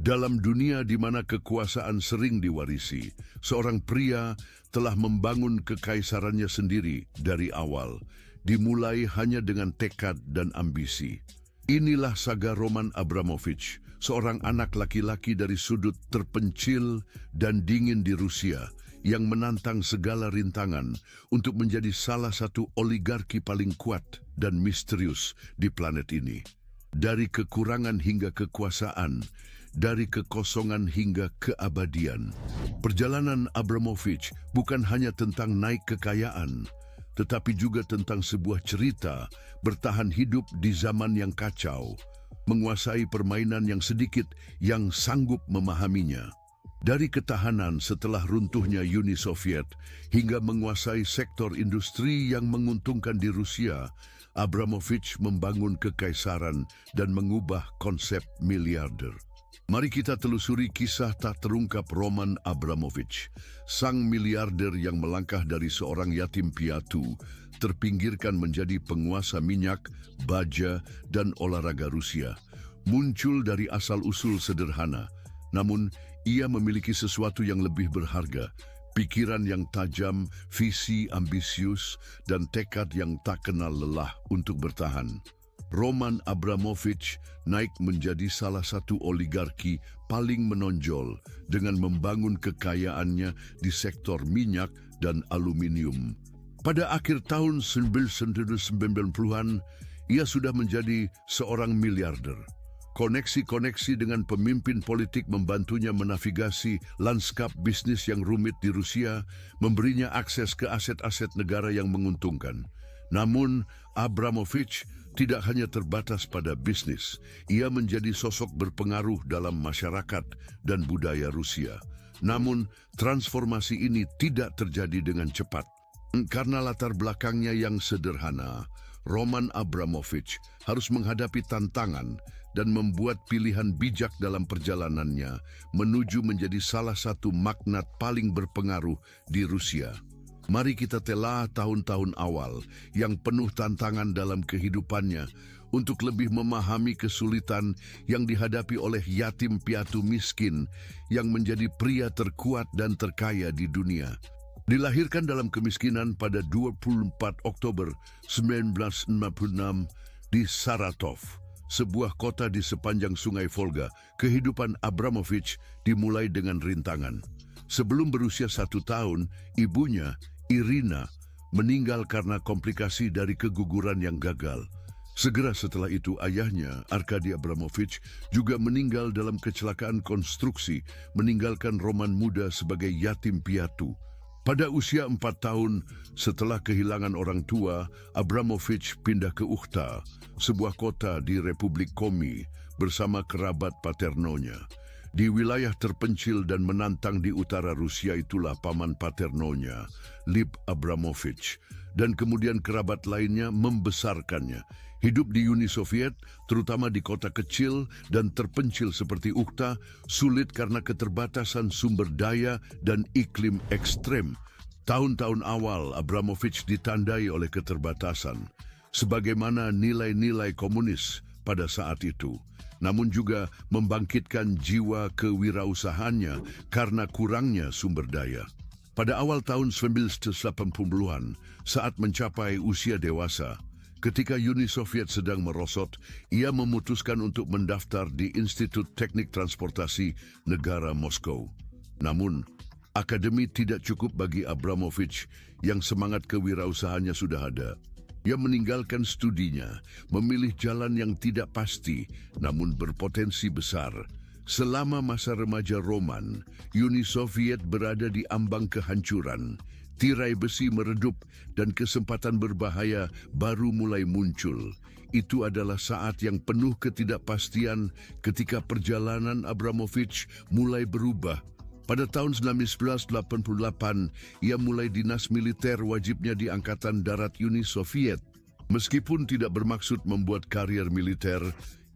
Dalam dunia di mana kekuasaan sering diwarisi, seorang pria telah membangun kekaisarannya sendiri dari awal, dimulai hanya dengan tekad dan ambisi. Inilah saga Roman Abramovich, seorang anak laki-laki dari sudut terpencil dan dingin di Rusia, yang menantang segala rintangan untuk menjadi salah satu oligarki paling kuat dan misterius di planet ini. Dari kekurangan hingga kekuasaan, dari kekosongan hingga keabadian. Perjalanan Abramovich bukan hanya tentang naik kekayaan, tetapi juga tentang sebuah cerita bertahan hidup di zaman yang kacau, menguasai permainan yang sedikit yang sanggup memahaminya. Dari ketahanan setelah runtuhnya Uni Soviet hingga menguasai sektor industri yang menguntungkan di Rusia, Abramovich membangun kekaisaran dan mengubah konsep miliarder. Mari kita telusuri kisah tak terungkap Roman Abramovich, sang miliarder yang melangkah dari seorang yatim piatu, terpinggirkan menjadi penguasa minyak, baja, dan olahraga Rusia. Muncul dari asal-usul sederhana, namun ia memiliki sesuatu yang lebih berharga, pikiran yang tajam, visi ambisius, dan tekad yang tak kenal lelah untuk bertahan. Roman Abramovich naik menjadi salah satu oligarki paling menonjol dengan membangun kekayaannya di sektor minyak dan aluminium. Pada akhir tahun 1990-an, ia sudah menjadi seorang miliarder. Koneksi-koneksi dengan pemimpin politik membantunya menavigasi lanskap bisnis yang rumit di Rusia, memberinya akses ke aset-aset negara yang menguntungkan. Namun, Abramovich tidak hanya terbatas pada bisnis. Ia menjadi sosok berpengaruh dalam masyarakat dan budaya Rusia. Namun, transformasi ini tidak terjadi dengan cepat. Karena latar belakangnya yang sederhana, Roman Abramovich harus menghadapi tantangan dan membuat pilihan bijak dalam perjalanannya menuju menjadi salah satu magnat paling berpengaruh di Rusia. Mari kita telah tahun-tahun awal yang penuh tantangan dalam kehidupannya untuk lebih memahami kesulitan yang dihadapi oleh yatim piatu miskin yang menjadi pria terkuat dan terkaya di dunia. Dilahirkan dalam kemiskinan pada 24 Oktober 1966 di Saratov, sebuah kota di sepanjang sungai Volga, kehidupan Abramovich dimulai dengan rintangan. Sebelum berusia 1 tahun, ibunya, Irina, meninggal karena komplikasi dari keguguran yang gagal. Segera setelah itu ayahnya, Arkady Abramovich, juga meninggal dalam kecelakaan konstruksi, meninggalkan Roman muda sebagai yatim piatu. Pada usia 4 tahun setelah kehilangan orang tua, Abramovich pindah ke Ukhta, sebuah kota di Republik Komi, bersama kerabat paternonya. Di wilayah terpencil dan menantang di utara Rusia itulah paman paternonya, Lev Abramovich, dan kemudian kerabat lainnya membesarkannya. Hidup di Uni Soviet, terutama di kota kecil dan terpencil seperti Ukhta, sulit karena keterbatasan sumber daya dan iklim ekstrem. Tahun-tahun awal Abramovich ditandai oleh keterbatasan, sebagaimana nilai-nilai komunis pada saat itu. Namun juga membangkitkan jiwa kewirausahaannya karena kurangnya sumber daya. Pada awal tahun 1980-an, saat mencapai usia dewasa, ketika Uni Soviet sedang merosot, ia memutuskan untuk mendaftar di Institut Teknik Transportasi Negara Moskow. Namun, akademi tidak cukup bagi Abramovich yang semangat kewirausahaannya sudah ada. Ia meninggalkan studinya, memilih jalan yang tidak pasti, namun berpotensi besar. Selama masa remaja Roman, Uni Soviet berada di ambang kehancuran. Tirai besi meredup dan kesempatan berbahaya baru mulai muncul. Itu adalah saat yang penuh ketidakpastian ketika perjalanan Abramovich mulai berubah. Pada tahun 1988, ia mulai dinas militer wajibnya di Angkatan Darat Uni Soviet. Meskipun tidak bermaksud membuat karier militer,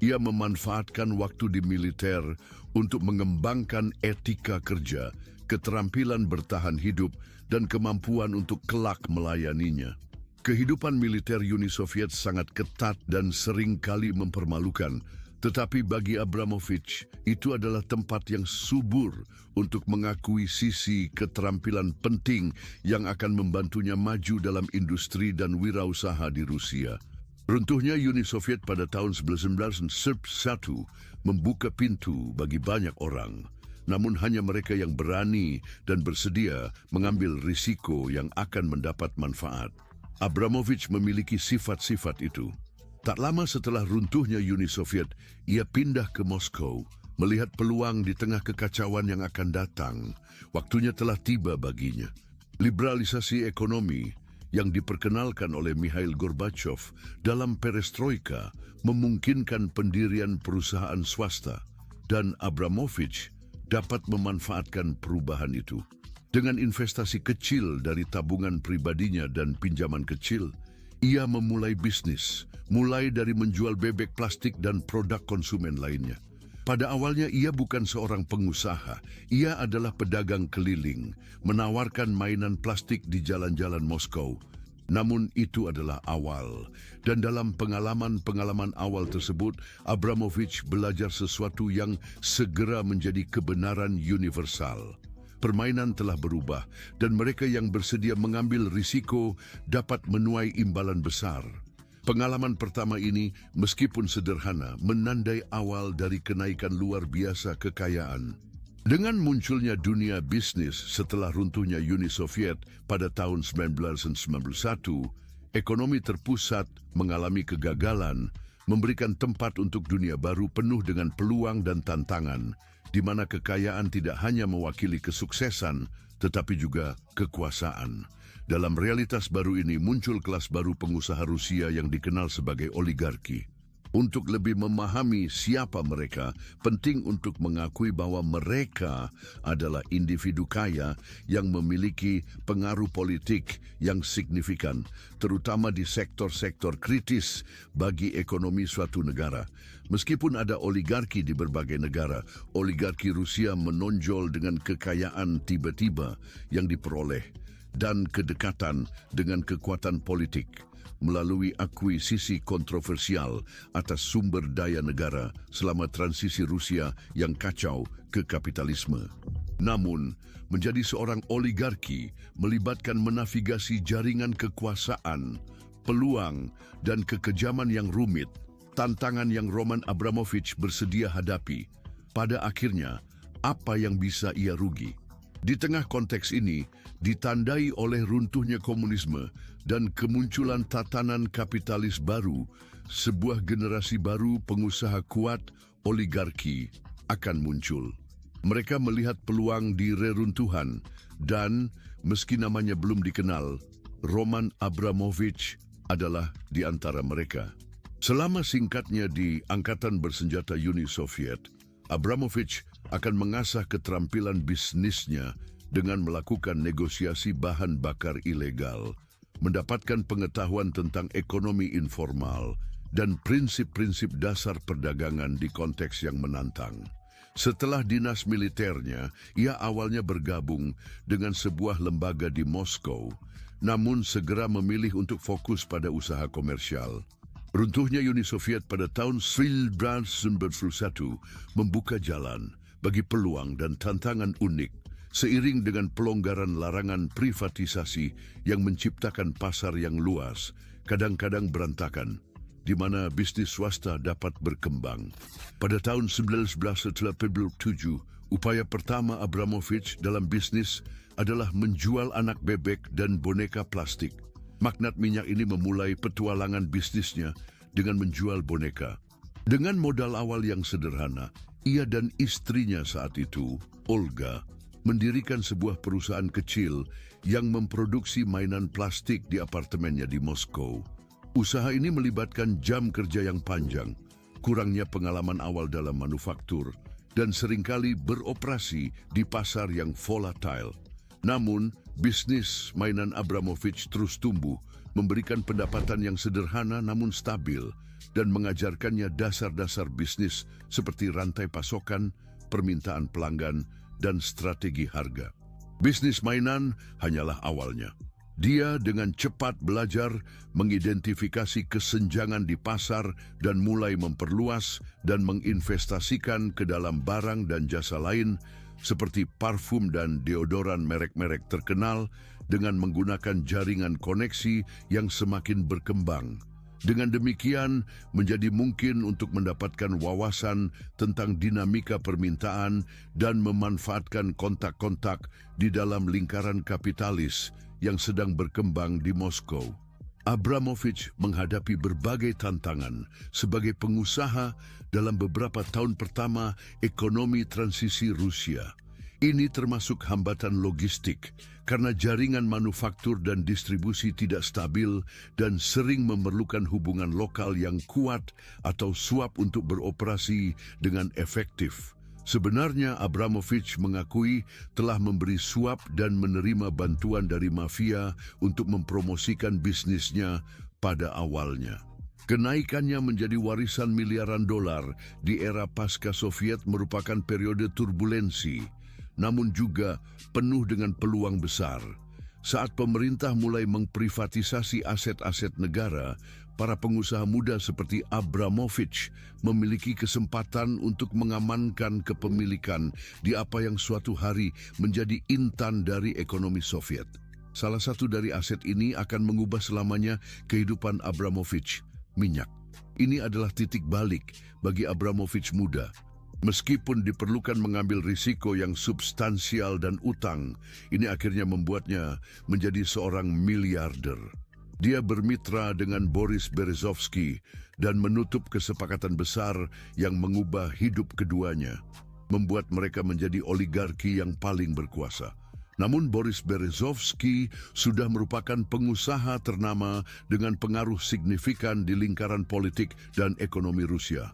ia memanfaatkan waktu di militer untuk mengembangkan etika kerja, keterampilan bertahan hidup, dan kemampuan untuk kelak melayaninya. Kehidupan militer Uni Soviet sangat ketat dan sering kali mempermalukan, Tetapi bagi Abramovich, itu adalah tempat yang subur untuk mengakui sisi keterampilan penting yang akan membantunya maju dalam industri dan wirausaha di Rusia. Runtuhnya Uni Soviet pada tahun 1991 membuka pintu bagi banyak orang, namun hanya mereka yang berani dan bersedia mengambil risiko yang akan mendapat manfaat. Abramovich memiliki sifat-sifat itu. Tak lama setelah runtuhnya Uni Soviet, ia pindah ke Moskow, melihat peluang di tengah kekacauan yang akan datang. Waktunya telah tiba baginya. Liberalisasi ekonomi yang diperkenalkan oleh Mikhail Gorbachev dalam perestroika memungkinkan pendirian perusahaan swasta, dan Abramovich dapat memanfaatkan perubahan itu. Dengan investasi kecil dari tabungan pribadinya dan pinjaman kecil, ia memulai bisnis, mulai dari menjual bebek plastik dan produk konsumen lainnya. Pada awalnya ia bukan seorang pengusaha, ia adalah pedagang keliling, menawarkan mainan plastik di jalan-jalan Moskow. Namun itu adalah awal, dan dalam pengalaman-pengalaman awal tersebut, Abramovich belajar sesuatu yang segera menjadi kebenaran universal. Permainan telah berubah, dan mereka yang bersedia mengambil risiko dapat menuai imbalan besar. Pengalaman pertama ini, meskipun sederhana, menandai awal dari kenaikan luar biasa kekayaan. Dengan munculnya dunia bisnis setelah runtuhnya Uni Soviet pada tahun 1991, ekonomi terpusat mengalami kegagalan, memberikan tempat untuk dunia baru penuh dengan peluang dan tantangan, di mana kekayaan tidak hanya mewakili kesuksesan, tetapi juga kekuasaan. Dalam realitas baru ini muncul kelas baru pengusaha Rusia yang dikenal sebagai oligarki. Untuk lebih memahami siapa mereka, penting untuk mengakui bahwa mereka adalah individu kaya yang memiliki pengaruh politik yang signifikan, terutama di sektor-sektor kritis bagi ekonomi suatu negara. Meskipun ada oligarki di berbagai negara, oligarki Rusia menonjol dengan kekayaan tiba-tiba yang diperoleh dan kedekatan dengan kekuatan politik melalui akuisisi kontroversial atas sumber daya negara selama transisi Rusia yang kacau ke kapitalisme. Namun, menjadi seorang oligarki melibatkan menavigasi jaringan kekuasaan, peluang, dan kekejaman yang rumit, tantangan yang Roman Abramovich bersedia hadapi. Pada akhirnya, apa yang bisa ia rugi? Di tengah konteks ini, ditandai oleh runtuhnya komunisme dan kemunculan tatanan kapitalis baru, sebuah generasi baru pengusaha kuat oligarki akan muncul. Mereka melihat peluang di reruntuhan dan, meski namanya belum dikenal, Roman Abramovich adalah di antara mereka. Selama singkatnya di Angkatan Bersenjata Uni Soviet, Abramovich akan mengasah keterampilan bisnisnya dengan melakukan negosiasi bahan bakar ilegal, mendapatkan pengetahuan tentang ekonomi informal, dan prinsip-prinsip dasar perdagangan di konteks yang menantang. Setelah dinas militernya, ia awalnya bergabung dengan sebuah lembaga di Moskow, namun segera memilih untuk fokus pada usaha komersial. Runtuhnya Uni Soviet pada tahun 1991 membuka jalan bagi peluang dan tantangan unik, seiring dengan pelonggaran larangan privatisasi yang menciptakan pasar yang luas, kadang-kadang berantakan, di mana bisnis swasta dapat berkembang. Pada tahun 1987, upaya pertama Abramovich dalam bisnis adalah menjual anak bebek dan boneka plastik. Magnat minyak ini memulai petualangan bisnisnya dengan menjual boneka. Dengan modal awal yang sederhana, ia dan istrinya saat itu, Olga, mendirikan sebuah perusahaan kecil yang memproduksi mainan plastik di apartemennya di Moskow. Usaha ini melibatkan jam kerja yang panjang, kurangnya pengalaman awal dalam manufaktur, dan seringkali beroperasi di pasar yang volatile. Namun, bisnis mainan Abramovich terus tumbuh, memberikan pendapatan yang sederhana namun stabil, dan mengajarkannya dasar-dasar bisnis seperti rantai pasokan, permintaan pelanggan, dan strategi harga. Bisnis mainan hanyalah awalnya. Dia dengan cepat belajar mengidentifikasi kesenjangan di pasar dan mulai memperluas dan menginvestasikan ke dalam barang dan jasa lain seperti parfum dan deodoran merek-merek terkenal dengan menggunakan jaringan koneksi yang semakin berkembang. Dengan demikian, menjadi mungkin untuk mendapatkan wawasan tentang dinamika permintaan dan memanfaatkan kontak-kontak di dalam lingkaran kapitalis yang sedang berkembang di Moskow. Abramovich menghadapi berbagai tantangan sebagai pengusaha dalam beberapa tahun pertama ekonomi transisi Rusia. Ini termasuk hambatan logistik karena jaringan manufaktur dan distribusi tidak stabil dan sering memerlukan hubungan lokal yang kuat atau suap untuk beroperasi dengan efektif. Sebenarnya Abramovich mengakui telah memberi suap dan menerima bantuan dari mafia untuk mempromosikan bisnisnya pada awalnya. Kenaikannya menjadi warisan miliaran dolar di era pasca Soviet merupakan periode turbulensi, namun juga penuh dengan peluang besar. Saat pemerintah mulai mengprivatisasi aset-aset negara, para pengusaha muda seperti Abramovich memiliki kesempatan untuk mengamankan kepemilikan di apa yang suatu hari menjadi intan dari ekonomi Soviet. Salah satu dari aset ini akan mengubah selamanya kehidupan Abramovich, minyak. Ini adalah titik balik bagi Abramovich muda. Meskipun diperlukan mengambil risiko yang substansial dan utang, ini akhirnya membuatnya menjadi seorang miliarder. Dia bermitra dengan Boris Berezovsky dan menutup kesepakatan besar yang mengubah hidup keduanya, membuat mereka menjadi oligarki yang paling berkuasa. Namun Boris Berezovsky sudah merupakan pengusaha ternama dengan pengaruh signifikan di lingkaran politik dan ekonomi Rusia.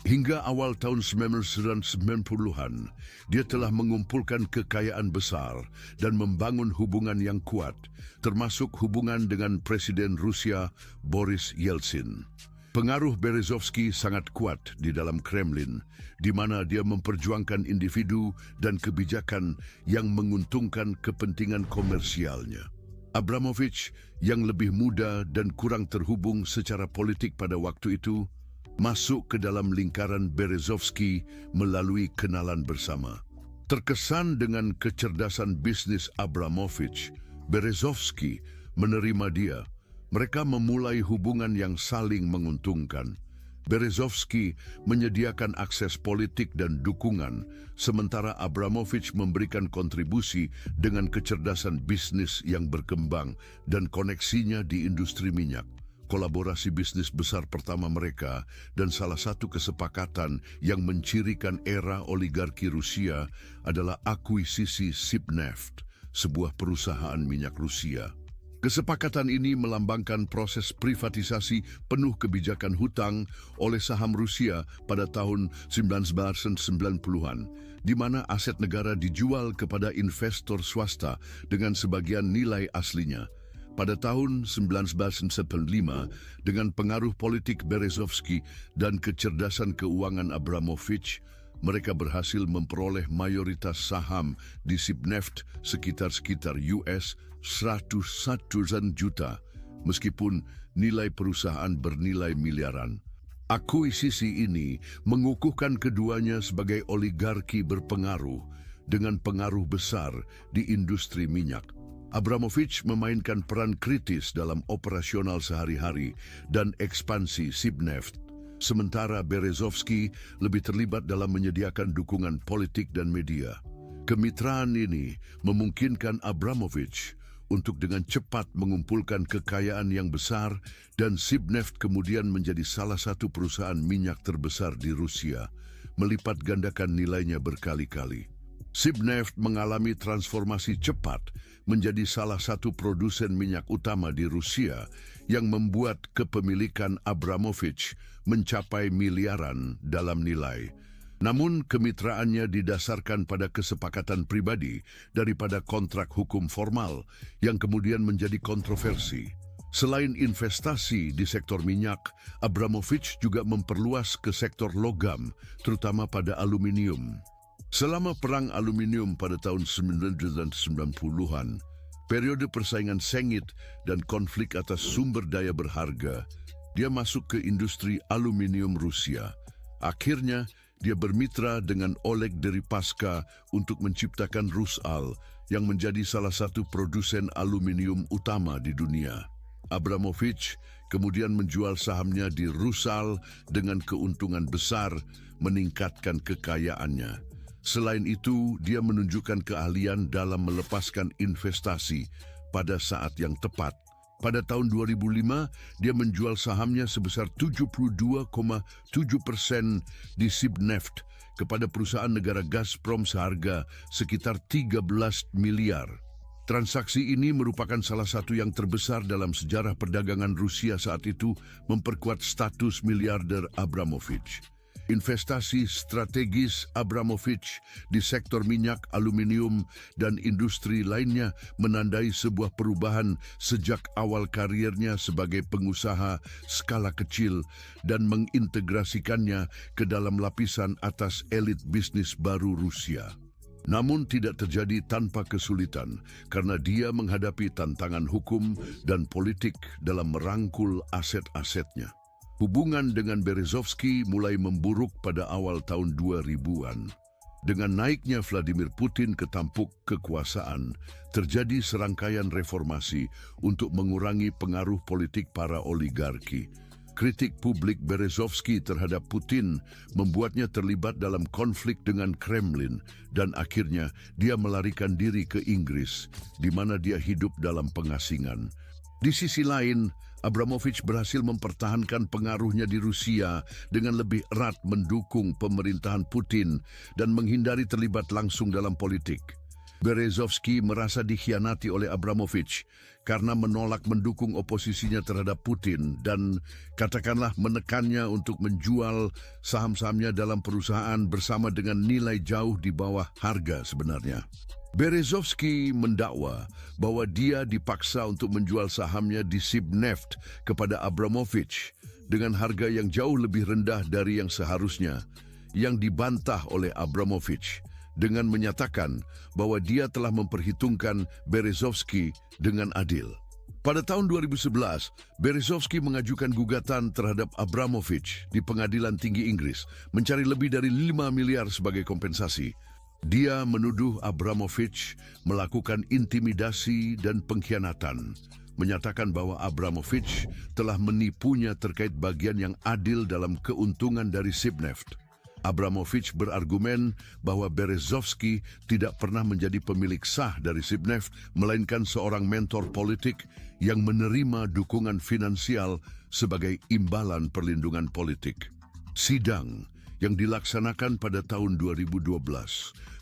Hingga awal tahun 1990-an, dia telah mengumpulkan kekayaan besar dan membangun hubungan yang kuat, termasuk hubungan dengan Presiden Rusia Boris Yeltsin. Pengaruh Berezovsky sangat kuat di dalam Kremlin, di mana dia memperjuangkan individu dan kebijakan yang menguntungkan kepentingan komersialnya. Abramovich, yang lebih muda dan kurang terhubung secara politik pada waktu itu, masuk ke dalam lingkaran Berezovsky melalui kenalan bersama. Terkesan dengan kecerdasan bisnis Abramovich, Berezovsky menerima dia. Mereka memulai hubungan yang saling menguntungkan. Berezovsky menyediakan akses politik dan dukungan, sementara Abramovich memberikan kontribusi dengan kecerdasan bisnis yang berkembang dan koneksinya di industri minyak. Kolaborasi bisnis besar pertama mereka dan salah satu kesepakatan yang mencirikan era oligarki Rusia adalah akuisisi Sibneft, sebuah perusahaan minyak Rusia. Kesepakatan ini melambangkan proses privatisasi penuh kebijakan hutang oleh saham Rusia pada tahun 1990-an, di mana aset negara dijual kepada investor swasta dengan sebagian nilai aslinya. Pada tahun 1995, dengan pengaruh politik Berezovsky dan kecerdasan keuangan Abramovich, mereka berhasil memperoleh mayoritas saham di Sibneft sekitar US 101 juta, meskipun nilai perusahaan bernilai miliaran. Akuisisi ini mengukuhkan keduanya sebagai oligarki berpengaruh dengan pengaruh besar di industri minyak. Abramovich memainkan peran kritis dalam operasional sehari-hari dan ekspansi Sibneft, sementara Berezovsky lebih terlibat dalam menyediakan dukungan politik dan media. Kemitraan ini memungkinkan Abramovich untuk dengan cepat mengumpulkan kekayaan yang besar dan Sibneft kemudian menjadi salah satu perusahaan minyak terbesar di Rusia, melipat gandakan nilainya berkali-kali. Sibneft mengalami transformasi cepat menjadi salah satu produsen minyak utama di Rusia yang membuat kepemilikan Abramovich mencapai miliaran dalam nilai. Namun kemitraannya didasarkan pada kesepakatan pribadi daripada kontrak hukum formal yang kemudian menjadi kontroversi. Selain investasi di sektor minyak, Abramovich juga memperluas ke sektor logam, terutama pada aluminium. Selama Perang Aluminium pada tahun 1990-an, Periode persaingan sengit dan konflik atas sumber daya berharga, dia masuk ke industri aluminium Rusia. Akhirnya, dia bermitra dengan Oleg Deripaska untuk menciptakan Rusal yang menjadi salah satu produsen aluminium utama di dunia. Abramovich kemudian menjual sahamnya di Rusal dengan keuntungan besar, meningkatkan kekayaannya. Selain itu, dia menunjukkan keahlian dalam melepaskan investasi pada saat yang tepat. Pada tahun 2005, dia menjual sahamnya sebesar 72,7% di Sibneft kepada perusahaan negara Gazprom seharga sekitar 13 miliar. Transaksi ini merupakan salah satu yang terbesar dalam sejarah perdagangan Rusia saat itu, memperkuat status miliarder Abramovich. Investasi strategis Abramovich di sektor minyak, aluminium, dan industri lainnya menandai sebuah perubahan sejak awal karirnya sebagai pengusaha skala kecil dan mengintegrasikannya ke dalam lapisan atas elit bisnis baru Rusia. Namun tidak terjadi tanpa kesulitan karena dia menghadapi tantangan hukum dan politik dalam merangkul aset-asetnya. Hubungan dengan Berezovsky mulai memburuk pada awal tahun 2000-an. Dengan naiknya Vladimir Putin ke tampuk kekuasaan, terjadi serangkaian reformasi untuk mengurangi pengaruh politik para oligarki. Kritik publik Berezovsky terhadap Putin membuatnya terlibat dalam konflik dengan Kremlin dan akhirnya dia melarikan diri ke Inggris, di mana dia hidup dalam pengasingan. Di sisi lain, Abramovich berhasil mempertahankan pengaruhnya di Rusia dengan lebih erat mendukung pemerintahan Putin dan menghindari terlibat langsung dalam politik. Berezovsky merasa dikhianati oleh Abramovich karena menolak mendukung oposisinya terhadap Putin dan katakanlah menekannya untuk menjual saham-sahamnya dalam perusahaan bersama dengan nilai jauh di bawah harga sebenarnya. Berezovsky mendakwa bahwa dia dipaksa untuk menjual sahamnya di Sibneft kepada Abramovich dengan harga yang jauh lebih rendah dari yang seharusnya, yang dibantah oleh Abramovich dengan menyatakan bahwa dia telah memperhitungkan Berezovsky dengan adil. Pada tahun 2011, Berezovsky mengajukan gugatan terhadap Abramovich di Pengadilan Tinggi Inggris, mencari lebih dari 5 miliar sebagai kompensasi. Dia menuduh Abramovich melakukan intimidasi dan pengkhianatan, menyatakan bahwa Abramovich telah menipunya terkait bagian yang adil dalam keuntungan dari Sibneft. Abramovich berargumen bahwa Berezovsky tidak pernah menjadi pemilik sah dari Sibneft, melainkan seorang mentor politik yang menerima dukungan finansial sebagai imbalan perlindungan politik. Sidang yang dilaksanakan pada tahun 2012,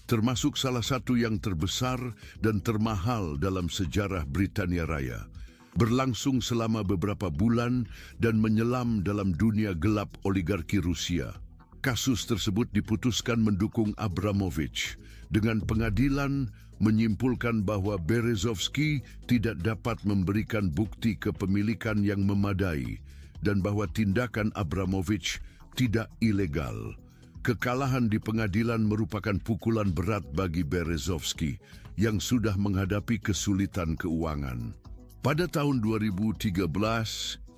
termasuk salah satu yang terbesar dan termahal dalam sejarah Britania Raya, berlangsung selama beberapa bulan dan menyelam dalam dunia gelap oligarki Rusia. Kasus tersebut diputuskan mendukung Abramovich, dengan pengadilan menyimpulkan bahwa Berezovsky tidak dapat memberikan bukti kepemilikan yang memadai dan bahwa tindakan Abramovich tidak ilegal. Kekalahan di pengadilan merupakan pukulan berat bagi Berezovsky yang sudah menghadapi kesulitan keuangan. Pada tahun 2013,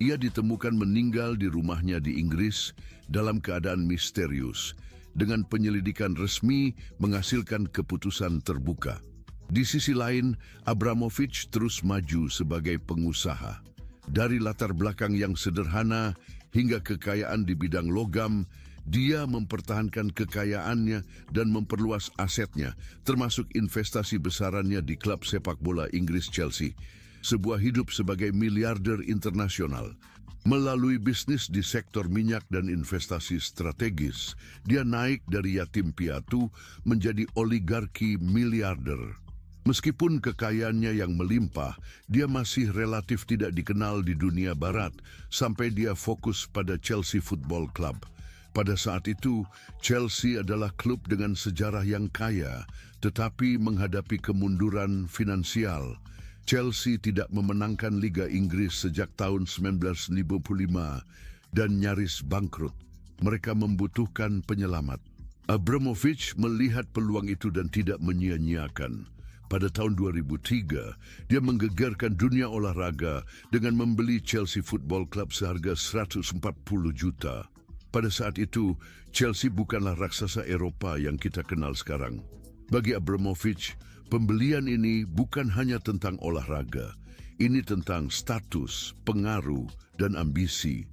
ia ditemukan meninggal di rumahnya di Inggris dalam keadaan misterius, dengan penyelidikan resmi menghasilkan keputusan terbuka. Di sisi lain, Abramovich terus maju sebagai pengusaha. Dari latar belakang yang sederhana hingga kekayaan di bidang logam, dia mempertahankan kekayaannya dan memperluas asetnya, termasuk investasi besarannya di klub sepak bola Inggris Chelsea, sebuah hidup sebagai miliarder internasional. Melalui bisnis di sektor minyak dan investasi strategis, dia naik dari yatim piatu menjadi oligarki miliarder. Meskipun kekayaannya yang melimpah, dia masih relatif tidak dikenal di dunia barat sampai dia fokus pada Chelsea Football Club. Pada saat itu, Chelsea adalah klub dengan sejarah yang kaya, tetapi menghadapi kemunduran finansial. Chelsea tidak memenangkan Liga Inggris sejak tahun 1955 dan nyaris bangkrut. Mereka membutuhkan penyelamat. Abramovich melihat peluang itu dan tidak menyia-nyiakan. Pada tahun 2003, dia menggegarkan dunia olahraga dengan membeli Chelsea Football Club seharga 140 juta. Pada saat itu, Chelsea bukanlah raksasa Eropa yang kita kenal sekarang. Bagi Abramovich, pembelian ini bukan hanya tentang olahraga. Ini tentang status, pengaruh, dan ambisi.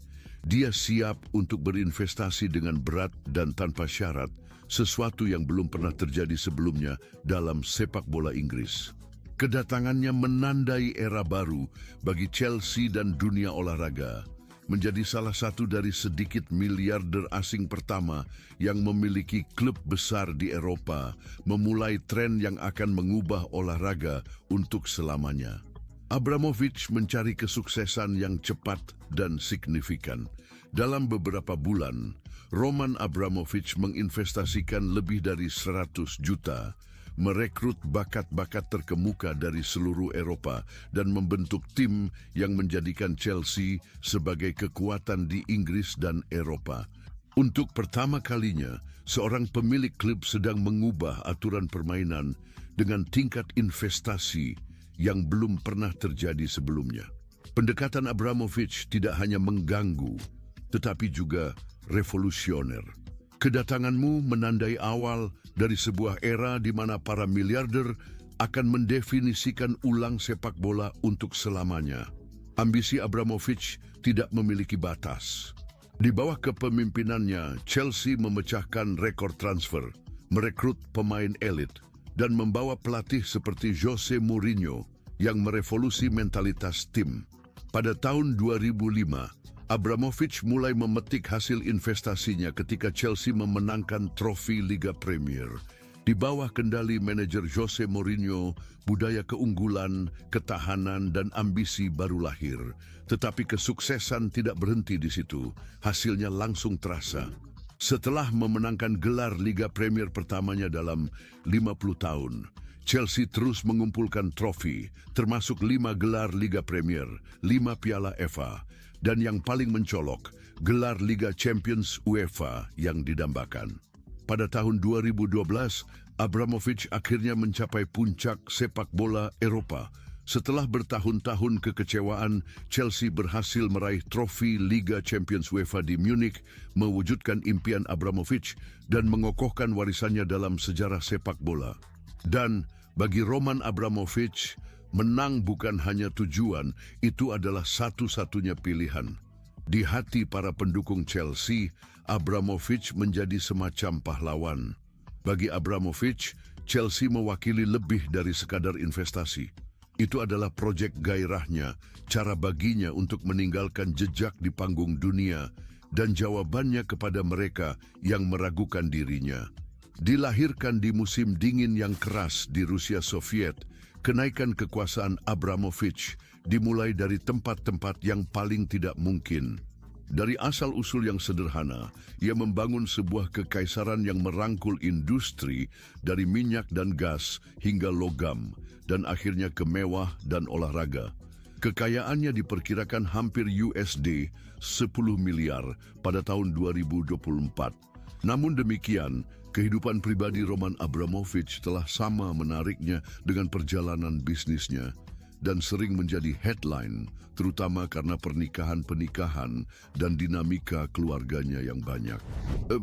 Dia siap untuk berinvestasi dengan berat dan tanpa syarat, sesuatu yang belum pernah terjadi sebelumnya dalam sepak bola Inggris. Kedatangannya menandai era baru bagi Chelsea dan dunia olahraga, menjadi salah satu dari sedikit miliarder asing pertama yang memiliki klub besar di Eropa, memulai tren yang akan mengubah olahraga untuk selamanya. Abramovich mencari kesuksesan yang cepat dan signifikan. Dalam beberapa bulan, Roman Abramovich menginvestasikan lebih dari 100 juta, merekrut bakat-bakat terkemuka dari seluruh Eropa dan membentuk tim yang menjadikan Chelsea sebagai kekuatan di Inggris dan Eropa. Untuk pertama kalinya, seorang pemilik klub sedang mengubah aturan permainan dengan tingkat investasi yang belum pernah terjadi sebelumnya. Pendekatan Abramovich tidak hanya mengganggu, tetapi juga revolusioner. Kedatanganmu menandai awal dari sebuah era di mana para miliarder akan mendefinisikan ulang sepak bola untuk selamanya. Ambisi Abramovich tidak memiliki batas. Di bawah kepemimpinannya, Chelsea memecahkan rekor transfer, merekrut pemain elit, dan membawa pelatih seperti Jose Mourinho yang merevolusi mentalitas tim. Pada tahun 2005, Abramovich mulai memetik hasil investasinya ketika Chelsea memenangkan trofi Liga Premier. Di bawah kendali manajer Jose Mourinho, budaya keunggulan, ketahanan, dan ambisi baru lahir. Tetapi kesuksesan tidak berhenti di situ. Hasilnya langsung terasa. Setelah memenangkan gelar Liga Premier pertamanya dalam 50 tahun, Chelsea terus mengumpulkan trofi, termasuk 5 gelar Liga Premier, 5 piala FA, dan yang paling mencolok, gelar Liga Champions UEFA yang didambakan. Pada tahun 2012, Abramovich akhirnya mencapai puncak sepak bola Eropa. Setelah bertahun-tahun kekecewaan, Chelsea berhasil meraih trofi Liga Champions UEFA di Munich, mewujudkan impian Abramovich dan mengokohkan warisannya dalam sejarah sepak bola. Dan bagi Roman Abramovich, menang bukan hanya tujuan, itu adalah satu-satunya pilihan. Di hati para pendukung Chelsea, Abramovich menjadi semacam pahlawan. Bagi Abramovich, Chelsea mewakili lebih dari sekadar investasi. Itu adalah proyek gairahnya, cara baginya untuk meninggalkan jejak di panggung dunia, dan jawabannya kepada mereka yang meragukan dirinya. Dilahirkan di musim dingin yang keras di Rusia Soviet, kenaikan kekuasaan Abramovich dimulai dari tempat-tempat yang paling tidak mungkin. Dari asal-usul yang sederhana, ia membangun sebuah kekaisaran yang merangkul industri dari minyak dan gas hingga logam, dan akhirnya ke mewah dan olahraga. Kekayaannya diperkirakan hampir USD 10 miliar pada tahun 2024. Namun demikian, kehidupan pribadi Roman Abramovich telah sama menariknya dengan perjalanan bisnisnya dan sering menjadi headline, terutama karena pernikahan-pernikahan dan dinamika keluarganya yang banyak.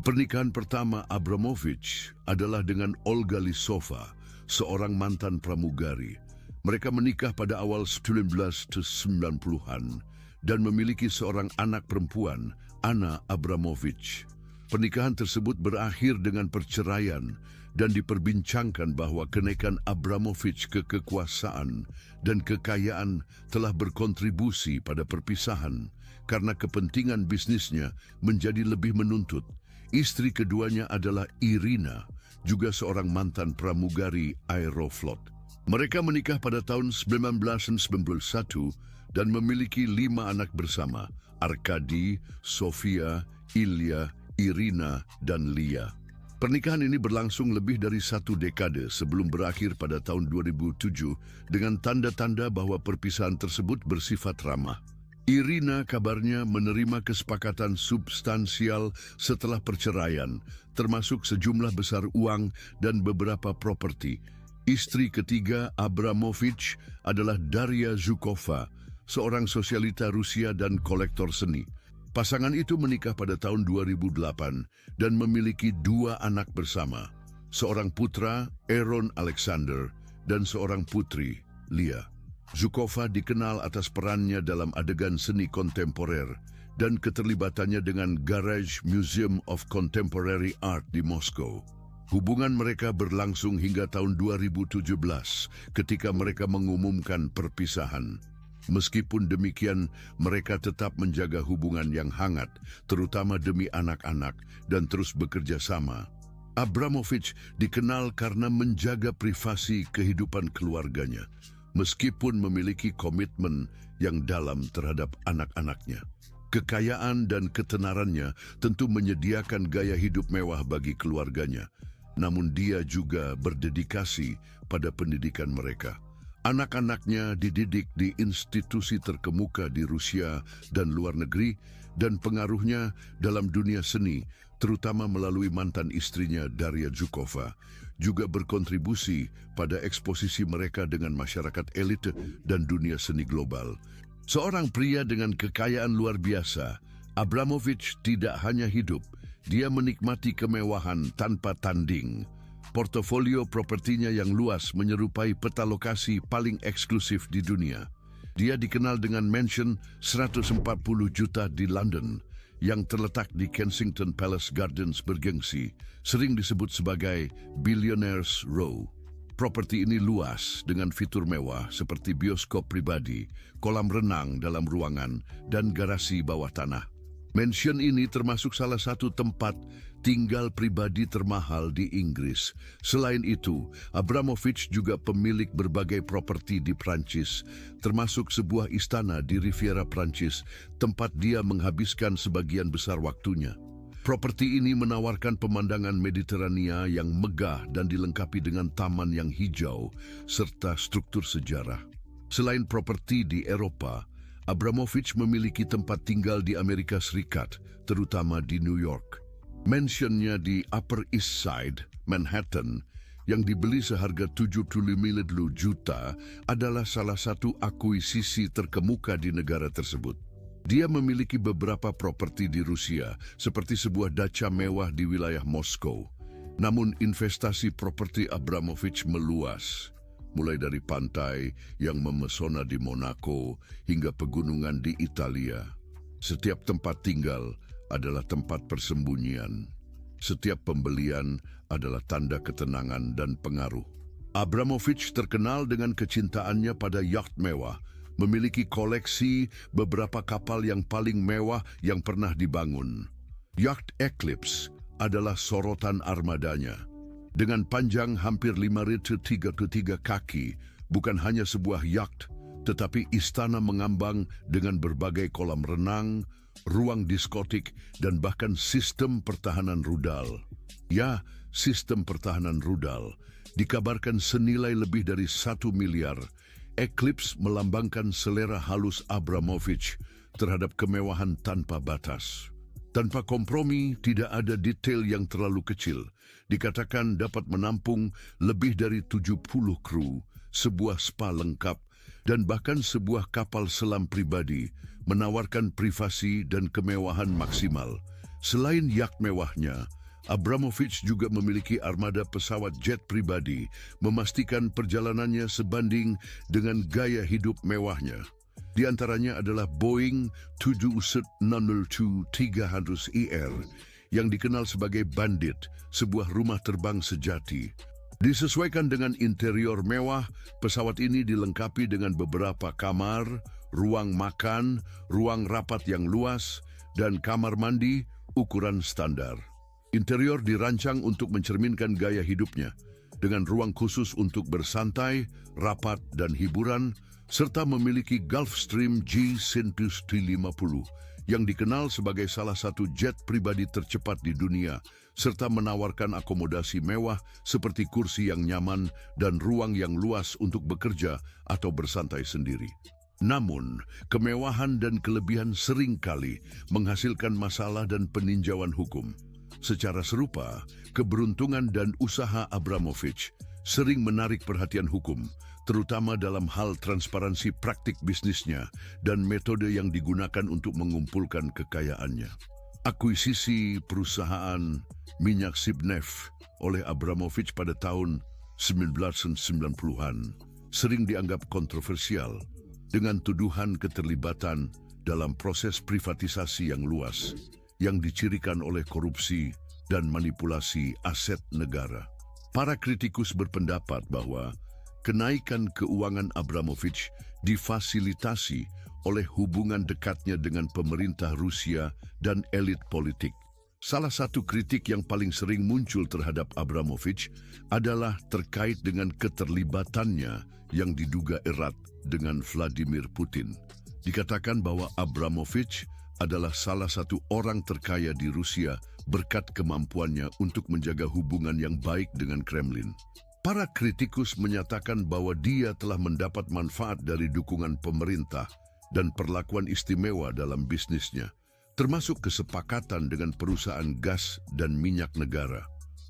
Pernikahan pertama Abramovich adalah dengan Olga Lisova, seorang mantan pramugari. Mereka menikah pada awal 1990-an dan memiliki seorang anak perempuan, Anna Abramovich. Pernikahan tersebut berakhir dengan perceraian dan diperbincangkan bahwa kenaikan Abramovich ke kekuasaan dan kekayaan telah berkontribusi pada perpisahan karena kepentingan bisnisnya menjadi lebih menuntut. Istri keduanya adalah Irina, juga seorang mantan pramugari Aeroflot. Mereka menikah pada tahun 1991 dan memiliki 5 anak bersama, Arkady, Sofia, Ilya, Irina, dan Lia. Pernikahan ini berlangsung lebih dari 1 dekade sebelum berakhir pada tahun 2007 dengan tanda-tanda bahwa perpisahan tersebut bersifat ramah. Irina kabarnya menerima kesepakatan substansial setelah perceraian, termasuk sejumlah besar uang dan beberapa properti. Istri ketiga Abramovich adalah Daria Zhukova, seorang sosialita Rusia dan kolektor seni. Pasangan itu menikah pada tahun 2008 dan memiliki 2 anak bersama, seorang putra, Aaron Alexander, dan seorang putri, Lia. Zhukova dikenal atas perannya dalam adegan seni kontemporer dan keterlibatannya dengan Garage Museum of Contemporary Art di Moskow. Hubungan mereka berlangsung hingga tahun 2017 ketika mereka mengumumkan perpisahan. Meskipun demikian, mereka tetap menjaga hubungan yang hangat, terutama demi anak-anak, dan terus bekerja sama. Abramovich dikenal karena menjaga privasi kehidupan keluarganya, meskipun memiliki komitmen yang dalam terhadap anak-anaknya. Kekayaan dan ketenarannya tentu menyediakan gaya hidup mewah bagi keluarganya, namun dia juga berdedikasi pada pendidikan mereka. Anak-anaknya dididik di institusi terkemuka di Rusia dan luar negeri, dan pengaruhnya dalam dunia seni, terutama melalui mantan istrinya Daria Zhukova, juga berkontribusi pada eksposisi mereka dengan masyarakat elit dan dunia seni global. Seorang pria dengan kekayaan luar biasa, Abramovich tidak hanya hidup, dia menikmati kemewahan tanpa tanding. Portofolio propertinya yang luas menyerupai peta lokasi paling eksklusif di dunia. Dia dikenal dengan mansion 140 juta di London, yang terletak di Kensington Palace Gardens bergengsi, sering disebut sebagai Billionaires Row. Properti ini luas dengan fitur mewah seperti bioskop pribadi, kolam renang dalam ruangan, dan garasi bawah tanah. Mansion ini termasuk salah satu tempat tinggal pribadi termahal di Inggris. Selain itu, Abramovich juga pemilik berbagai properti di Prancis, termasuk sebuah istana di Riviera Prancis, tempat dia menghabiskan sebagian besar waktunya. Properti ini menawarkan pemandangan Mediterania yang megah dan dilengkapi dengan taman yang hijau serta struktur sejarah. Selain properti di Eropa, Abramovich memiliki tempat tinggal di Amerika Serikat, terutama di New York. Mansionnya di Upper East Side, Manhattan, yang dibeli seharga 75 juta, adalah salah satu akuisisi terkemuka di negara tersebut. Dia memiliki beberapa properti di Rusia, seperti sebuah dacha mewah di wilayah Moskow. Namun investasi properti Abramovich meluas, mulai dari pantai yang memesona di Monaco hingga pegunungan di Italia. Setiap tempat tinggal adalah tempat persembunyian. Setiap pembelian adalah tanda ketenangan dan pengaruh. Abramovich terkenal dengan kecintaannya pada yacht mewah, memiliki koleksi beberapa kapal yang paling mewah yang pernah dibangun. Yacht Eclipse adalah sorotan armadanya. Dengan panjang hampir 5,33 kaki, bukan hanya sebuah yacht, tetapi istana mengambang dengan berbagai kolam renang, ruang diskotik, dan bahkan sistem pertahanan rudal. Ya, sistem pertahanan rudal dikabarkan senilai lebih dari 1 miliar. Eclipse melambangkan selera halus Abramovich terhadap kemewahan tanpa batas. Tanpa kompromi, tidak ada detail yang terlalu kecil. Dikatakan dapat menampung lebih dari 70 kru, sebuah spa lengkap, dan bahkan sebuah kapal selam pribadi, menawarkan privasi dan kemewahan maksimal. Selain yacht mewahnya, Abramovich juga memiliki armada pesawat jet pribadi, memastikan perjalanannya sebanding dengan gaya hidup mewahnya. Di antaranya adalah Boeing 737-300ER yang dikenal sebagai Bandit, sebuah rumah terbang sejati. Disesuaikan dengan interior mewah, pesawat ini dilengkapi dengan beberapa kamar, ruang makan, ruang rapat yang luas, dan kamar mandi ukuran standar. Interior dirancang untuk mencerminkan gaya hidupnya, dengan ruang khusus untuk bersantai, rapat, dan hiburan, serta memiliki Gulfstream G150 yang dikenal sebagai salah satu jet pribadi tercepat di dunia, serta menawarkan akomodasi mewah seperti kursi yang nyaman dan ruang yang luas untuk bekerja atau bersantai sendiri. Namun, kemewahan dan kelebihan seringkali menghasilkan masalah dan peninjauan hukum. Secara serupa, keberuntungan dan usaha Abramovich sering menarik perhatian hukum, terutama dalam hal transparansi praktik bisnisnya dan metode yang digunakan untuk mengumpulkan kekayaannya. Akuisisi perusahaan minyak Sibnef oleh Abramovich pada tahun 1990-an sering dianggap kontroversial dengan tuduhan keterlibatan dalam proses privatisasi yang luas yang dicirikan oleh korupsi dan manipulasi aset negara. Para kritikus berpendapat bahwa kenaikan keuangan Abramovich difasilitasi oleh hubungan dekatnya dengan pemerintah Rusia dan elit politik. Salah satu kritik yang paling sering muncul terhadap Abramovich adalah terkait dengan keterlibatannya yang diduga erat dengan Vladimir Putin. Dikatakan bahwa Abramovich adalah salah satu orang terkaya di Rusia berkat kemampuannya untuk menjaga hubungan yang baik dengan Kremlin. Para kritikus menyatakan bahwa dia telah mendapat manfaat dari dukungan pemerintah dan perlakuan istimewa dalam bisnisnya, termasuk kesepakatan dengan perusahaan gas dan minyak negara.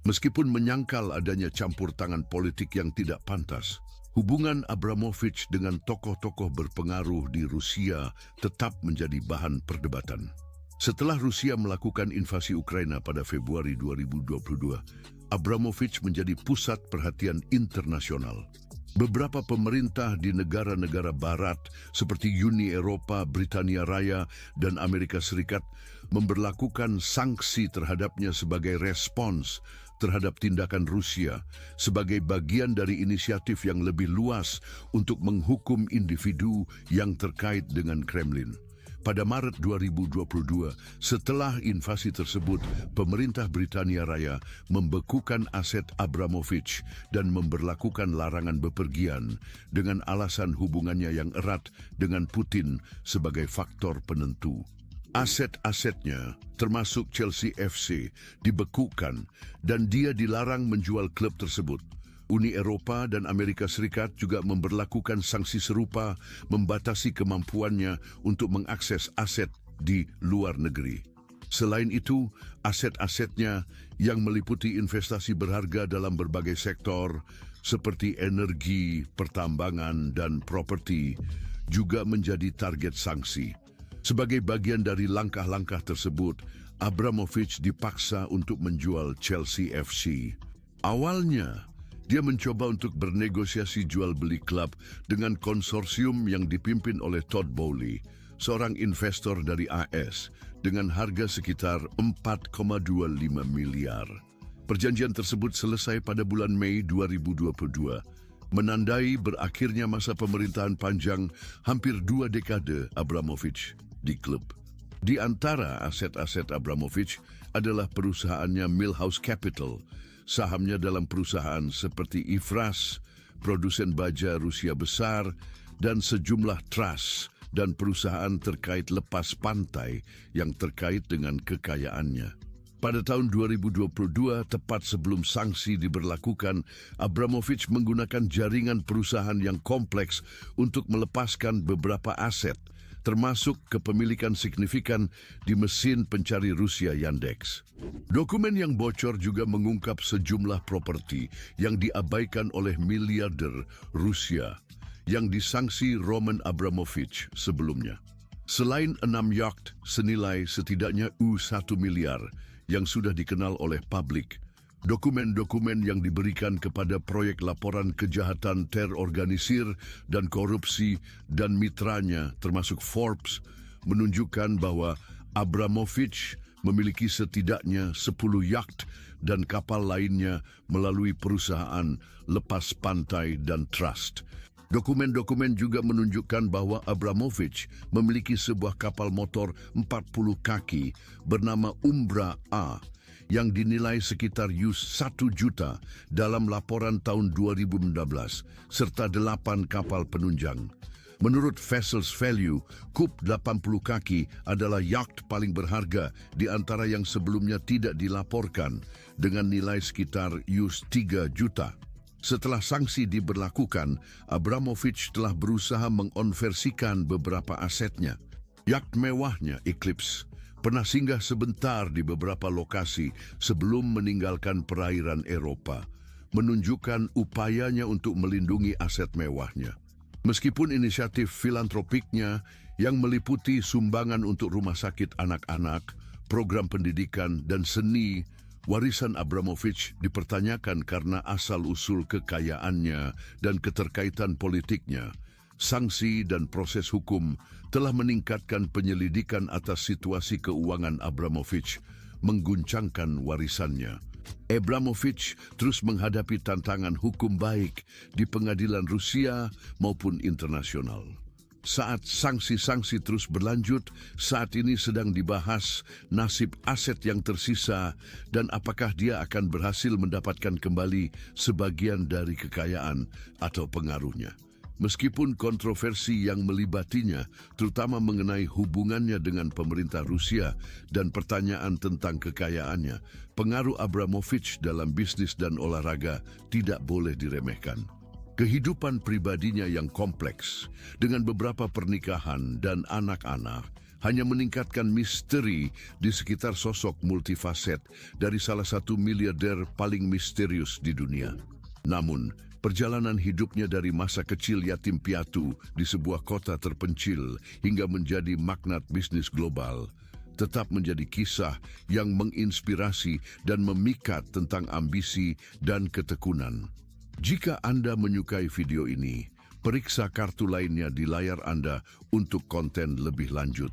Meskipun menyangkal adanya campur tangan politik yang tidak pantas, hubungan Abramovich dengan tokoh-tokoh berpengaruh di Rusia tetap menjadi bahan perdebatan. Setelah Rusia melakukan invasi Ukraina pada Februari 2022, Abramovich menjadi pusat perhatian internasional. Beberapa pemerintah di negara-negara barat seperti Uni Eropa, Britania Raya, dan Amerika Serikat memberlakukan sanksi terhadapnya sebagai respons terhadap tindakan Rusia sebagai bagian dari inisiatif yang lebih luas untuk menghukum individu yang terkait dengan Kremlin. Pada Maret 2022, setelah invasi tersebut, pemerintah Britania Raya membekukan aset Abramovich dan memberlakukan larangan bepergian dengan alasan hubungannya yang erat dengan Putin sebagai faktor penentu. Aset-asetnya, termasuk Chelsea FC, dibekukan dan dia dilarang menjual klub tersebut. Uni Eropa dan Amerika Serikat juga memberlakukan sanksi serupa, membatasi kemampuannya untuk mengakses aset di luar negeri. Selain itu, aset-asetnya yang meliputi investasi berharga dalam berbagai sektor seperti energi, pertambangan, dan properti juga menjadi target sanksi. Sebagai bagian dari langkah-langkah tersebut, Abramovich dipaksa untuk menjual Chelsea FC. Awalnya, dia mencoba untuk bernegosiasi jual beli klub dengan konsorsium yang dipimpin oleh Todd Boehly, seorang investor dari AS, dengan harga sekitar 4,25 miliar. Perjanjian tersebut selesai pada bulan Mei 2022, menandai berakhirnya masa pemerintahan panjang hampir 2 dekade Abramovich di klub. Di antara aset-aset Abramovich adalah perusahaannya Millhouse Capital, sahamnya dalam perusahaan seperti Ifras, produsen baja Rusia besar, dan sejumlah trust dan perusahaan terkait lepas pantai yang terkait dengan kekayaannya. Pada tahun 2022, tepat sebelum sanksi diberlakukan, Abramovich menggunakan jaringan perusahaan yang kompleks untuk melepaskan beberapa aset, termasuk kepemilikan signifikan di mesin pencari Rusia Yandex. Dokumen yang bocor juga mengungkap sejumlah properti yang diabaikan oleh miliarder Rusia yang disangsi Roman Abramovich sebelumnya. Selain 6 yacht senilai setidaknya $1 miliar yang sudah dikenal oleh publik, dokumen-dokumen yang diberikan kepada proyek laporan kejahatan terorganisir dan korupsi dan mitranya termasuk Forbes menunjukkan bahwa Abramovich memiliki setidaknya 10 yacht dan kapal lainnya melalui perusahaan lepas pantai dan trust. Dokumen-dokumen juga menunjukkan bahwa Abramovich memiliki sebuah kapal motor 40 kaki bernama Umbra A yang dinilai sekitar $1 juta dalam laporan tahun 2016, serta 8 kapal penunjang. Menurut Vessels Value, Kup 80 kaki adalah yacht paling berharga di antara yang sebelumnya tidak dilaporkan, dengan nilai sekitar $3 juta. Setelah sanksi diberlakukan, Abramovich telah berusaha mengonversikan beberapa asetnya. Yacht mewahnya Eclipse pernah singgah sebentar di beberapa lokasi sebelum meninggalkan perairan Eropa. menunjukkan upayanya untuk melindungi aset mewahnya. Meskipun inisiatif filantropiknya yang meliputi sumbangan untuk rumah sakit anak-anak, program pendidikan, dan seni, warisan Abramovich dipertanyakan karena asal-usul kekayaannya dan keterkaitan politiknya. Sanksi dan proses hukum telah meningkatkan penyelidikan atas situasi keuangan Abramovich, mengguncangkan warisannya. Abramovich terus menghadapi tantangan hukum baik di pengadilan Rusia maupun internasional. Saat sanksi-sanksi terus berlanjut, saat ini sedang dibahas nasib aset yang tersisa dan apakah dia akan berhasil mendapatkan kembali sebagian dari kekayaan atau pengaruhnya. Meskipun kontroversi yang melibatinya, terutama mengenai hubungannya dengan pemerintah Rusia dan pertanyaan tentang kekayaannya, pengaruh Abramovich dalam bisnis dan olahraga tidak boleh diremehkan. Kehidupan pribadinya yang kompleks, dengan beberapa pernikahan dan anak-anak, hanya meningkatkan misteri di sekitar sosok multifaset dari salah satu miliarder paling misterius di dunia. Namun, perjalanan hidupnya dari masa kecil yatim piatu di sebuah kota terpencil hingga menjadi magnat bisnis global tetap menjadi kisah yang menginspirasi dan memikat tentang ambisi dan ketekunan. Jika Anda menyukai video ini, periksa kartu lainnya di layar Anda untuk konten lebih lanjut.